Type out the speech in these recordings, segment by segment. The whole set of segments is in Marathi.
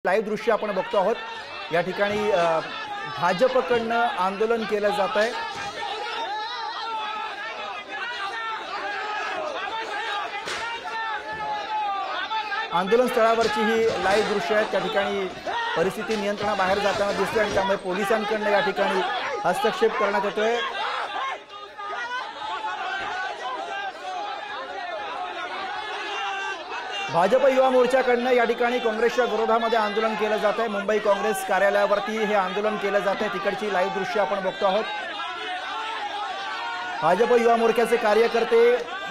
लाईव्ह दृश्य आपण बघतो आहोत। या ठिकाणी भाजपकडनं आंदोलन केलं जात आहे। आंदोलन स्थळावरची ही लाईव्ह दृश्य आहेत। त्या ठिकाणी परिस्थिती नियंत्रणाबाहेर जाताना दिसते आणि त्यामुळे पोलिसांकडून या ठिकाणी हस्तक्षेप करण्यात येतोय। भाजप युवा मोर्चाकडनं या ठिकाणी काँग्रेसच्या विरोधामध्ये आंदोलन केलं जात आहे। मुंबई काँग्रेस कार्यालयावरती हे आंदोलन केलं जात आहे। तिकडची लाईव्ह दृश्य आपण बघतो आहोत। भाजप युवा मोर्चाचे कार्यकर्ते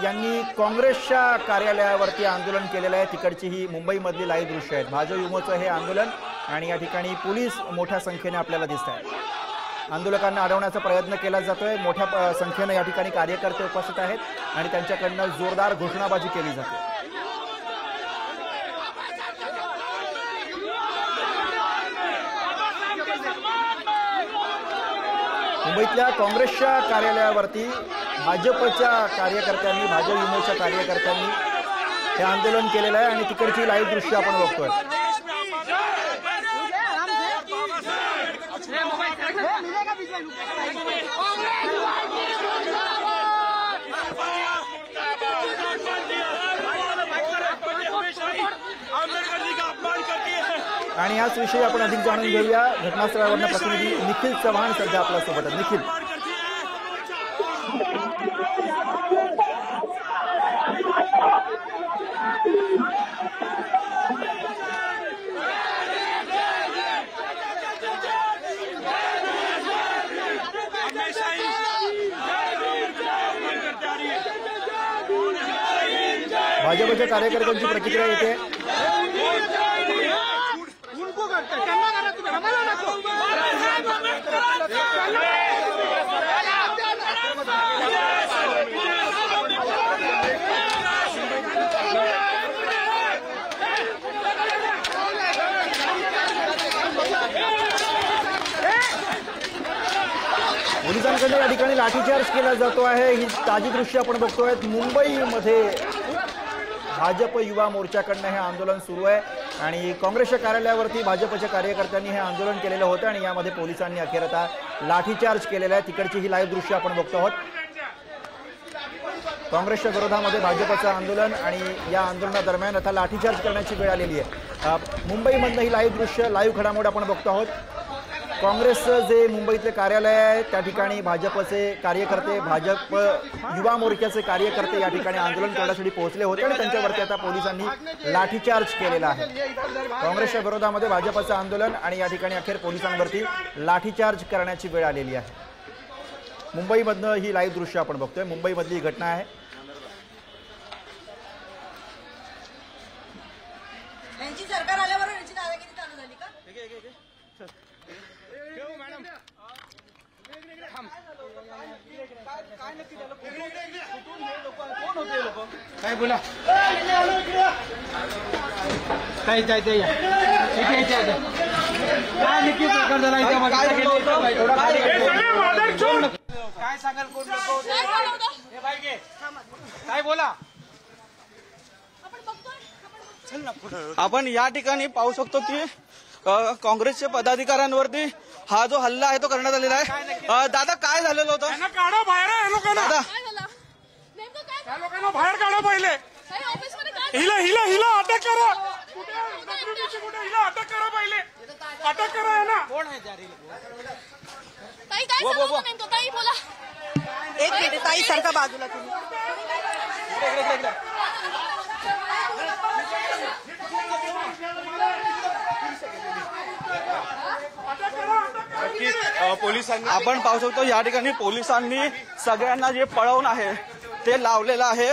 यांनी काँग्रेसच्या कार्यालयावरती आंदोलन केलेलं आहे। तिकडची ही मुंबईमधली लाईव्ह दृश्य आहेत। भाजप युमोचं हे आंदोलन आणि या ठिकाणी पोलीस मोठ्या संख्येने आपल्याला दिसत आहेत। आंदोलकांना अडवण्याचा प्रयत्न केला जातोय। मोठ्या संख्येने या ठिकाणी कार्यकर्ते उपस्थित आहेत आणि त्यांच्याकडनं जोरदार घोषणाबाजी केली जाते। मुंबईतल्या काँग्रेसच्या कार्यालयावरती भाजपच्या कार्यकर्त्यांनी भाजप युमोच्या कार्यकर्त्यांनी हे आंदोलन केलेलं आहे आणि तिकडची लाईव्ह दृश्य आपण बघतोय। आणि याच विषयी आपण अधिक जाणून घेऊया। घटनास्थळावरनं प्रतिनिधी निखिल चव्हाण सध्या आपल्या सोबत आहेत। निखिल, भाजपच्या कार्यकर्त्यांची प्रतिक्रिया येते। पोलिसांकडे या ठिकाणी लाठीचार्ज केला जातो आहे। ही ताजी दृश्य आपण बघतोय। मुंबईमध्ये भाजप युवा मोर्चाकडनं हे आंदोलन सुरू आहे आणि काँग्रेसच्या कार्यालयावरती भाजपच्या कार्यकर्त्यांनी हे आंदोलन केलेलं होतं आणि यामध्ये पोलिसांनी अखेर आता लाठीचार्ज केलेला आहे। तिकडची ही लाईव्ह दृश्य आपण बघतो आहोत। काँग्रेसच्या विरोधामध्ये भाजपचं आंदोलन आणि या आंदोलनादरम्यान आता लाठीचार्ज करण्याची वेळ आलेली आहे। मुंबईमधनं ही लाईव्ह दृश्य लाईव्ह घडामोड आपण बघतो आहोत। काँग्रेसचं जे मुंबईतले कार्यालय आहे त्या ठिकाणी भाजपचे कार्यकर्ते भाजप युवा मोर्चाचे कार्यकर्ते या ठिकाणी आंदोलन करण्यासाठी पोहोचले होते आणि त्यांच्यावरती आता पोलिसांनी लाठीचार्ज केलेला आहे। काँग्रेसच्या विरोधामध्ये भाजपचं आंदोलन आणि या ठिकाणी अखेर पोलिसांवरती लाठीचार्ज करण्याची वेळ आलेली आहे। मुंबईमधनं ही लाईव्ह दृश्य आपण बघतोय। मुंबईमधली ही घटना आहे। सरकार आल्यावर याची दादागिरी चालू झाली का? काय बोला काय जायचं काय नक्की प्रकार झाला काय सांगाल कोण काय बोला आपण या ठिकाणी पाहू शकतो की काँग्रेसच्या पदाधिकाऱ्यांवरती हा जो हल्ला आहे तो करण्यात आलेला आहे। दादा काय झालेलं होतं? काढा बाहेर आहे लोकांना। दादा त्या लोकांना बाहेर काढा पहिले। हिला हिला हिला अटक करा। कुठे हिला अटक करा पहिले। अटक करा है ना। कोण आहे जारी? ताई काय सांगतो नेमकं? ताई बोला। एक मिनिट ताई सारखा बाजूला तुम्ही। पोलिसांनी आपण पाहू शकतो या ठिकाणी पोलिसांनी सगळ्यांना जे पळवून आहे ते लावलेलं आहे।